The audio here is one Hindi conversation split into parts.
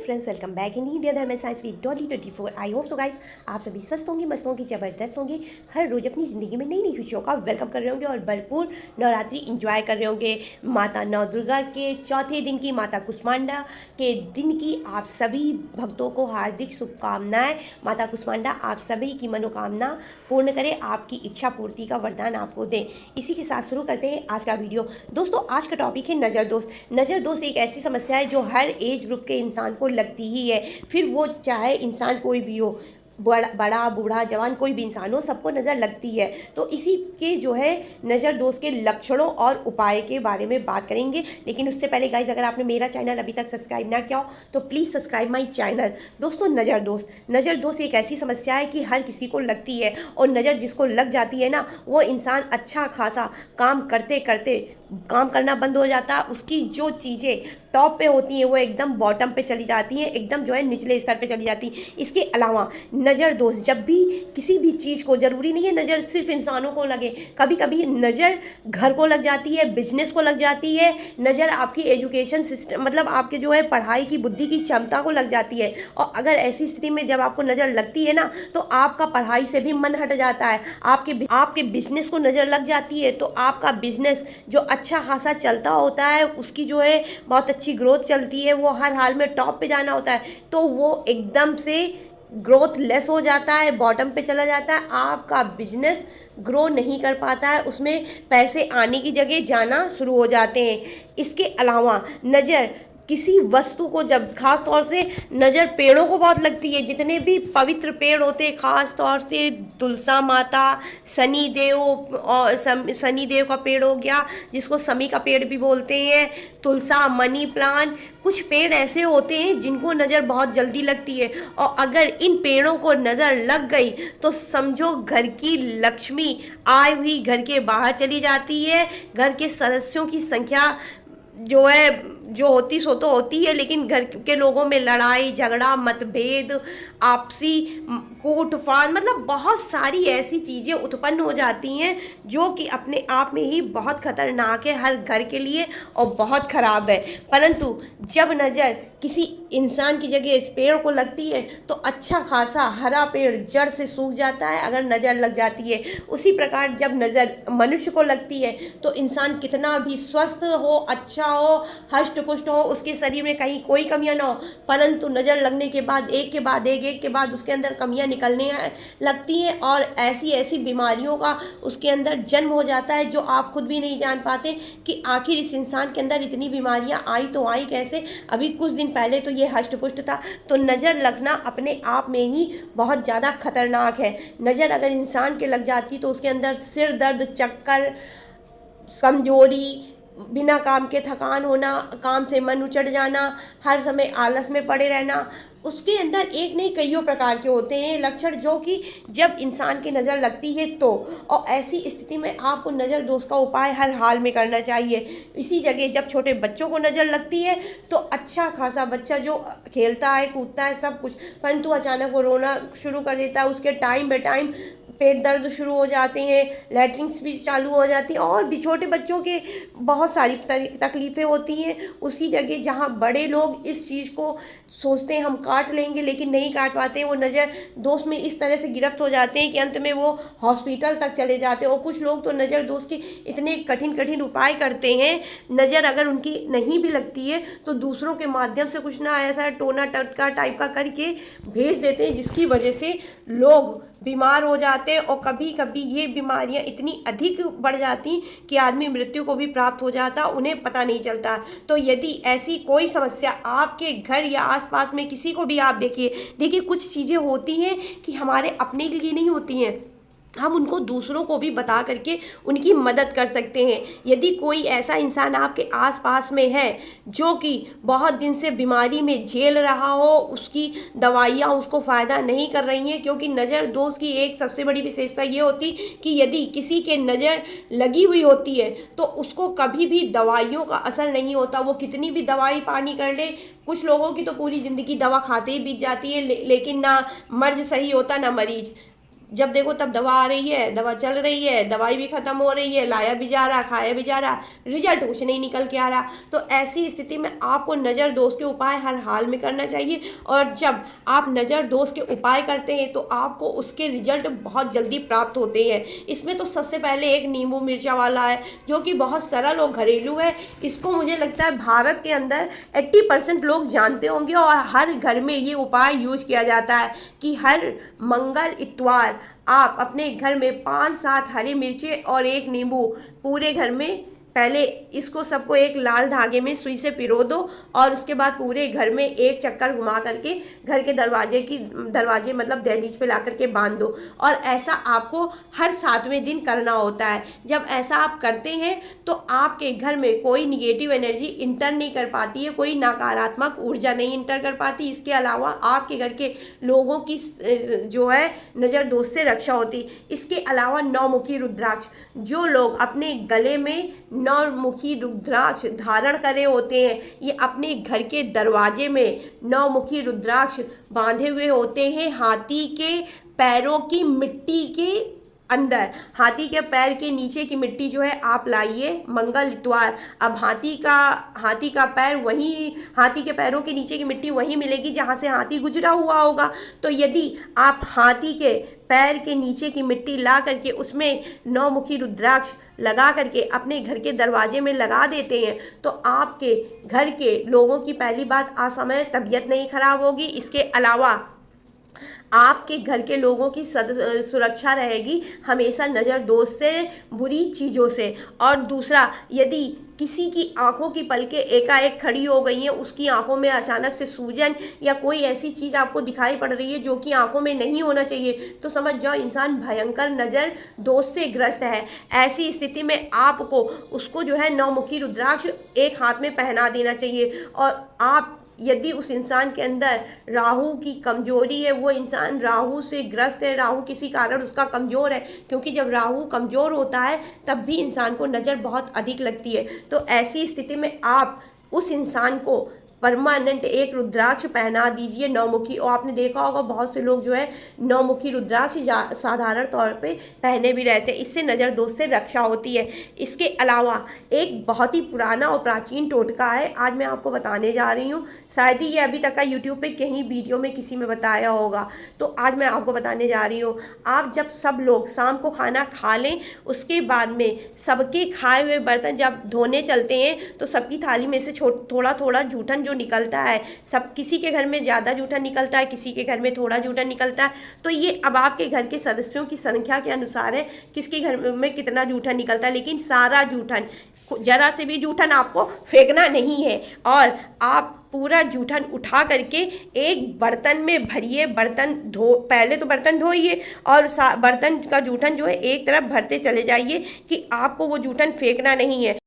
Friends, welcome back in India Dharma and science week 2024। I hope so guys आप सभी स्वस्थ होंगे, मस्त होंगे, जबरदस्त होंगे, हर रोज अपनी ज़िंदगी में नई नई खुशियों का वेलकम कर रहे होंगे और भरपूर नवरात्रि इंजॉय कर रहे होंगे। माता नौ दुर्गा के चौथे दिन की, माता कुष्मांडा के दिन की आप सभी भक्तों को हार्दिक शुभकामनाएं। माता कुष्मांडा आप सभी की मनोकामना पूर्ण करे, आपकी इच्छा पूर्ति का वरदान आपको दे। इसी के साथ शुरू करते हैं आज का वीडियो। दोस्तों, आज का टॉपिक है नज़र दोष। नज़र दोष एक ऐसी समस्या है जो हर एज ग्रुप के इंसान को लगती ही है, फिर वो चाहे इंसान कोई भी हो, बड़ा बूढ़ा जवान कोई भी इंसान हो, सबको नज़र लगती है। तो इसी के जो है नज़र दोष के लक्षणों और उपाय के बारे में बात करेंगे। लेकिन उससे पहले गाइज, अगर आपने मेरा चैनल अभी तक सब्सक्राइब ना किया हो तो प्लीज़ सब्सक्राइब माई चैनल। दोस्तों, नज़र दोष एक ऐसी समस्या है कि हर किसी को लगती है, और नज़र जिसको लग जाती है ना, वो इंसान अच्छा खासा काम करते करते काम करना बंद हो जाता है। उसकी जो चीज़ें टॉप पे होती हैं वो एकदम बॉटम पे चली जाती हैं, एकदम जो है निचले स्तर पे चली जाती हैं। इसके अलावा नज़र दोष, जब भी किसी भी चीज़ को, ज़रूरी नहीं है नज़र सिर्फ इंसानों को लगे, कभी कभी नज़र घर को लग जाती है, बिजनेस को लग जाती है, नज़र आपकी एजुकेशन सिस्टम मतलब आपके जो है पढ़ाई की बुद्धि की क्षमता को लग जाती है। और अगर ऐसी स्थिति में जब आपको नज़र लगती है ना, तो आपका पढ़ाई से भी मन हट जाता है। आपके बिजनेस को नज़र लग जाती है तो आपका बिजनेस जो अच्छा खासा चलता होता है, उसकी जो है बहुत अच्छी ग्रोथ चलती है, वो हर हाल में टॉप पे जाना होता है, तो वो एकदम से ग्रोथ लेस हो जाता है, बॉटम पे चला जाता है। आपका बिजनेस ग्रो नहीं कर पाता है, उसमें पैसे आने की जगह जाना शुरू हो जाते हैं। इसके अलावा नज़र किसी वस्तु को, जब खास तौर से नज़र पेड़ों को बहुत लगती है, जितने भी पवित्र पेड़ होते हैं, खास तौर से तुलसा माता, शनि देव का पेड़ हो गया, जिसको शमी का पेड़ भी बोलते हैं, तुलसा, मनी प्लांट, कुछ पेड़ ऐसे होते हैं जिनको नज़र बहुत जल्दी लगती है। और अगर इन पेड़ों को नज़र लग गई तो समझो घर की लक्ष्मी आई हुई घर के बाहर चली जाती है। घर के सदस्यों की संख्या जो है जो होती सो तो होती है, लेकिन घर के लोगों में लड़ाई झगड़ा, मतभेद, आपसी कूट फान, मतलब बहुत सारी ऐसी चीज़ें उत्पन्न हो जाती हैं जो कि अपने आप में ही बहुत खतरनाक है हर घर के लिए और बहुत ख़राब है। परंतु जब नज़र किसी इंसान की जगह इस पेड़ को लगती है तो अच्छा खासा हरा पेड़ जड़ से सूख जाता है अगर नज़र लग जाती है। उसी प्रकार जब नज़र मनुष्य को लगती है तो इंसान कितना भी स्वस्थ हो, अच्छा हो, हष्ट पुष्ट हो, उसके शरीर में कहीं कोई कमियां ना हो, परंतु नज़र लगने के बाद एक के बाद एक के बाद उसके अंदर कमियां निकलने लगती हैं और ऐसी ऐसी बीमारियों का उसके अंदर जन्म हो जाता है जो आप खुद भी नहीं जान पाते कि आखिर इस इंसान के अंदर इतनी बीमारियां आई तो आई कैसे। अभी कुछ दिन पहले तो ये हष्ट पुष्ट था। तो नज़र लगना अपने आप में ही बहुत ज़्यादा खतरनाक है। नज़र अगर इंसान के लग जाती तो उसके अंदर सिर दर्द, चक्कर, कमजोरी, बिना काम के थकान होना, काम से मन उचट जाना, हर समय आलस में पड़े रहना, उसके अंदर एक नहीं कईयों प्रकार के होते हैं लक्षण जो कि जब इंसान की नज़र लगती है तो। और ऐसी स्थिति में आपको नज़र दोष का उपाय हर हाल में करना चाहिए। इसी जगह जब छोटे बच्चों को नज़र लगती है तो अच्छा खासा बच्चा जो खेलता है, कूदता है, सब कुछ, परंतु अचानक वो रोना शुरू कर देता है, उसके टाइम बे टाइम पेट दर्द शुरू हो जाते हैं, लैट्रिन्स भी चालू हो जाती हैं, और भी छोटे बच्चों के बहुत सारी तकलीफ़ें होती हैं। उसी जगह जहाँ बड़े लोग इस चीज़ को सोचते हैं हम काट लेंगे, लेकिन नहीं काट पाते, वो नज़र दोष में इस तरह से गिरफ्त हो जाते हैं कि अंत में वो हॉस्पिटल तक चले जाते हैं। और कुछ लोग तो नज़र दोष के इतने कठिन कठिन उपाय करते हैं, नज़र अगर उनकी नहीं भी लगती है तो दूसरों के माध्यम से कुछ ना ऐसा टोना टटका टाइप का करके भेज देते हैं, जिसकी वजह से लोग बीमार हो जाते हैं। और कभी कभी ये बीमारियां इतनी अधिक बढ़ जाती कि आदमी मृत्यु को भी प्राप्त हो जाता, उन्हें पता नहीं चलता। तो यदि ऐसी कोई समस्या आपके घर या आसपास में किसी को भी आप देखिए कुछ चीज़ें होती हैं कि हमारे अपने के लिए नहीं होती हैं, हम उनको दूसरों को भी बता करके उनकी मदद कर सकते हैं। यदि कोई ऐसा इंसान आपके आसपास में है जो कि बहुत दिन से बीमारी में झेल रहा हो, उसकी दवाइयाँ उसको फ़ायदा नहीं कर रही हैं, क्योंकि नज़र दोष की एक सबसे बड़ी विशेषता ये होती कि यदि किसी के नज़र लगी हुई होती है तो उसको कभी भी दवाइयों का असर नहीं होता। वो कितनी भी दवाई पानी कर ले, कुछ लोगों की तो पूरी ज़िंदगी दवा खाते ही बीत जाती है, लेकिन ना मर्ज सही होता ना मरीज। जब देखो तब दवा आ रही है, दवा चल रही है, दवाई भी खत्म हो रही है, लाया भी जा रहा, खाया भी जा रहा, रिजल्ट कुछ नहीं निकल के आ रहा। तो ऐसी स्थिति में आपको नज़र दोष के उपाय हर हाल में करना चाहिए। और जब आप नज़र दोष के उपाय करते हैं तो आपको उसके रिजल्ट बहुत जल्दी प्राप्त होते हैं। इसमें तो सबसे पहले एक नींबू मिर्चा वाला है, जो कि बहुत सरल और घरेलू है। इसको मुझे लगता है भारत के अंदर 80% लोग जानते होंगे और हर घर में ये उपाय यूज किया जाता है कि हर मंगल इतवार आप अपने घर में 5-7 हरी मिर्चें और एक नींबू पूरे घर में, पहले इसको सबको एक लाल धागे में सुई से पिरो दो और उसके बाद पूरे घर में एक चक्कर घुमा करके घर के दरवाजे मतलब दहलीज पे ला करके बांध दो। और ऐसा आपको हर 7वें दिन करना होता है। जब ऐसा आप करते हैं तो आपके घर में कोई निगेटिव एनर्जी इंटर नहीं कर पाती है, कोई नकारात्मक ऊर्जा नहीं इंटर कर पाती। इसके अलावा आपके घर के लोगों की जो है नज़र दोष से रक्षा होती। इसके अलावा 9 मुखी रुद्राक्ष, जो लोग अपने गले में 9 मुखी रुद्राक्ष धारण करे होते हैं, ये अपने घर के दरवाजे में 9 मुखी रुद्राक्ष बांधे हुए होते हैं हाथी के पैरों की मिट्टी के अंदर। हाथी के पैर के नीचे की मिट्टी जो है आप लाइए मंगल इतवार। अब हाथी का पैर वहीं, हाथी के पैरों के नीचे की मिट्टी वहीं मिलेगी जहाँ से हाथी गुजरा हुआ होगा। तो यदि आप हाथी के पैर के नीचे की मिट्टी ला करके उसमें 9 मुखी रुद्राक्ष लगा करके अपने घर के दरवाजे में लगा देते हैं तो आपके घर के लोगों की पहली बात असमय तबीयत नहीं खराब होगी। इसके अलावा आपके घर के लोगों की सुरक्षा रहेगी हमेशा नज़र दोष से, बुरी चीज़ों से। और दूसरा, यदि किसी की आंखों की पलकें एकाएक खड़ी हो गई हैं, उसकी आंखों में अचानक से सूजन या कोई ऐसी चीज़ आपको दिखाई पड़ रही है जो कि आंखों में नहीं होना चाहिए, तो समझ जाओ इंसान भयंकर नज़र दोष से ग्रस्त है। ऐसी स्थिति में आपको उसको जो है 9 मुखी रुद्राक्ष एक हाथ में पहना देना चाहिए। और आप यदि उस इंसान के अंदर राहु की कमजोरी है, वो इंसान राहु से ग्रस्त है, राहु किसी कारण उसका कमज़ोर है, क्योंकि जब राहु कमज़ोर होता है तब भी इंसान को नज़र बहुत अधिक लगती है। तो ऐसी स्थिति में आप उस इंसान को परमानेंट एक रुद्राक्ष पहना दीजिए 9 मुखी। और आपने देखा होगा बहुत से लोग जो है 9 मुखी रुद्राक्ष साधारण तौर पे पहने भी रहते हैं, इससे नज़र दोष से रक्षा होती है। इसके अलावा एक बहुत ही पुराना और प्राचीन टोटका है, आज मैं आपको बताने जा रही हूँ। शायद ही ये अभी तक का यूट्यूब पे कहीं वीडियो में किसी में बताया होगा, तो आज मैं आपको बताने जा रही हूँ। आप जब सब लोग शाम को खाना खा लें, उसके बाद में सबके खाए हुए बर्तन जब धोने चलते हैं तो सबकी थाली में से थोड़ा थोड़ा जूठन जो निकलता है, सब किसी के घर में ज़्यादा जूठन निकलता है, किसी के घर में थोड़ा जूठन निकलता है। तो ये अब आपके घर के सदस्यों की संख्या के अनुसार है किसके घर में कितना जूठन निकलता है, लेकिन सारा जूठन, जरा से भी जूठन आपको फेंकना नहीं है। और आप पूरा जूठन उठा करके एक बर्तन में भरिए, पहले तो बर्तन धोइए और बर्तन का जूठन जो है एक तरफ भरते चले जाइए कि आपको वो जूठन फेंकना नहीं है।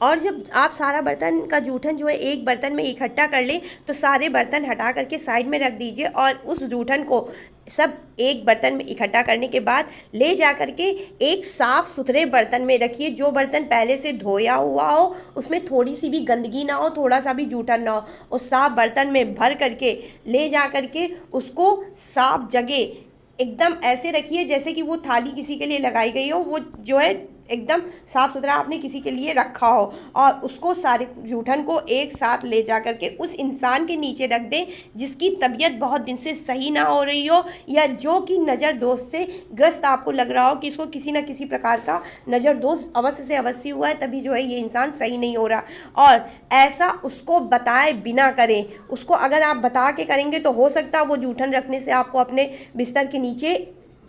और जब आप सारा बर्तन का जूठन जो है एक बर्तन में इकट्ठा कर लें तो सारे बर्तन हटा करके साइड में रख दीजिए और उस जूठन को सब एक बर्तन में इकट्ठा करने के बाद ले जा करके एक साफ़ सुथरे बर्तन में रखिए। जो बर्तन पहले से धोया हुआ हो, उसमें थोड़ी सी भी गंदगी ना हो, थोड़ा सा भी जूठन ना हो, उस साफ़ बर्तन में भर करके ले जा करके उसको साफ़ जगह एकदम ऐसे रखिए जैसे कि वो थाली किसी के लिए लगाई गई हो, वो जो है एकदम साफ़ सुथरा आपने किसी के लिए रखा हो। और उसको सारे जूठन को एक साथ ले जा करके उस इंसान के नीचे रख दें जिसकी तबीयत बहुत दिन से सही ना हो रही हो, या जो कि नज़र दोष से ग्रस्त आपको लग रहा हो कि इसको किसी न किसी प्रकार का नज़र दोष अवश्य से अवश्य हुआ है, तभी जो है ये इंसान सही नहीं हो रहा। और ऐसा उसको बताए बिना करें। उसको अगर आप बता के करेंगे तो हो सकता है वो जूठन रखने से आपको अपने बिस्तर के नीचे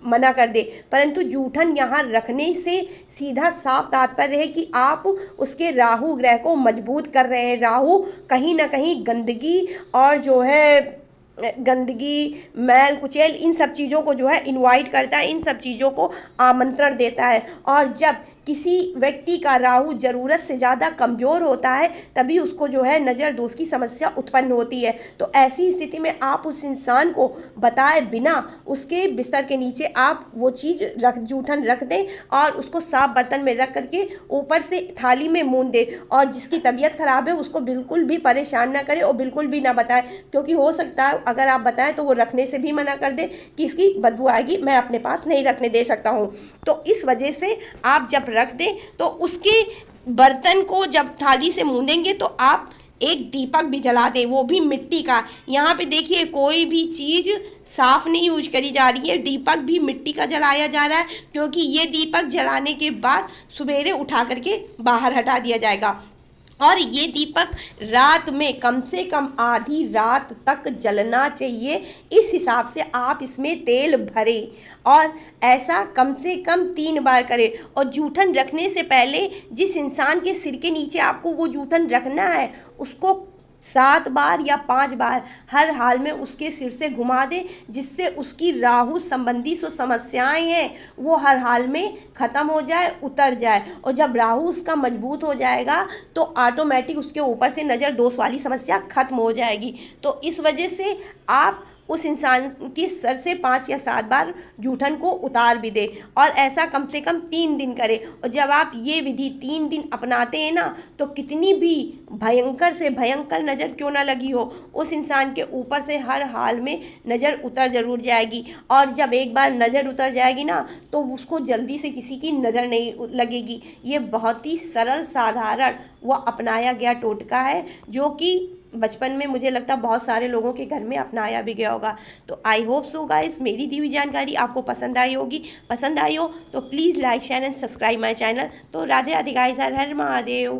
मना कर दे, परंतु जूठन यहाँ रखने से सीधा साफ तात्पर्य है कि आप उसके राहु ग्रह को मजबूत कर रहे हैं। राहु कहीं ना कहीं गंदगी और जो है गंदगी, मैल कुचैल, इन सब चीज़ों को जो है इनवाइट करता है, इन सब चीज़ों को आमंत्रण देता है। और जब किसी व्यक्ति का राहु ज़रूरत से ज़्यादा कमज़ोर होता है तभी उसको जो है नज़र दोष की समस्या उत्पन्न होती है। तो ऐसी स्थिति में आप उस इंसान को बताए बिना उसके बिस्तर के नीचे आप वो चीज़ जूठन रख दें और उसको साफ बर्तन में रख करके ऊपर से थाली में मूंद दें। और जिसकी तबीयत ख़राब है उसको बिल्कुल भी परेशान ना करें और बिल्कुल भी ना बताएं, क्योंकि हो सकता है अगर आप बताएं तो वो रखने से भी मना कर दे कि इसकी बदबू आएगी, मैं अपने पास नहीं रखने दे सकता हूँ। तो इस वजह से आप जब रख दें तो उसके बर्तन को जब थाली से मूंदेंगे तो आप एक दीपक भी जला दें, वो भी मिट्टी का। यहाँ पे देखिए कोई भी चीज़ साफ नहीं यूज करी जा रही है, दीपक भी मिट्टी का जलाया जा रहा है, क्योंकि ये दीपक जलाने के बाद सवेरे उठा करके बाहर हटा दिया जाएगा। और ये दीपक रात में कम से कम आधी रात तक जलना चाहिए। इस हिसाब से आप इसमें तेल भरें और ऐसा कम से कम 3 बार करें। और जूठन रखने से पहले जिस इंसान के सिर के नीचे आपको वो जूठन रखना है उसको 7 बार या 5 बार हर हाल में उसके सिर से घुमा दें, जिससे उसकी राहु संबंधी जो समस्याएं हैं वो हर हाल में ख़त्म हो जाए, उतर जाए। और जब राहु उसका मजबूत हो जाएगा तो ऑटोमेटिक उसके ऊपर से नज़र दोष वाली समस्या खत्म हो जाएगी। तो इस वजह से आप उस इंसान के सर से 5 या 7 बार जूठन को उतार भी दे और ऐसा कम से कम 3 दिन करें। और जब आप ये विधि 3 दिन अपनाते हैं ना तो कितनी भी भयंकर से भयंकर नज़र क्यों ना लगी हो उस इंसान के ऊपर से हर हाल में नज़र उतर ज़रूर जाएगी। और जब एक बार नज़र उतर जाएगी ना तो उसको जल्दी से किसी की नज़र नहीं लगेगी। ये बहुत ही सरल साधारण व अपनाया गया टोटका है जो कि बचपन में मुझे लगता है बहुत सारे लोगों के घर में अपनाया भी गया होगा। तो आई होप सो गाइस मेरी दी हुई जानकारी आपको पसंद आई होगी। पसंद आई हो तो please like share and subscribe my channel. तो राधे राधे गाइस, हर हर महादेव।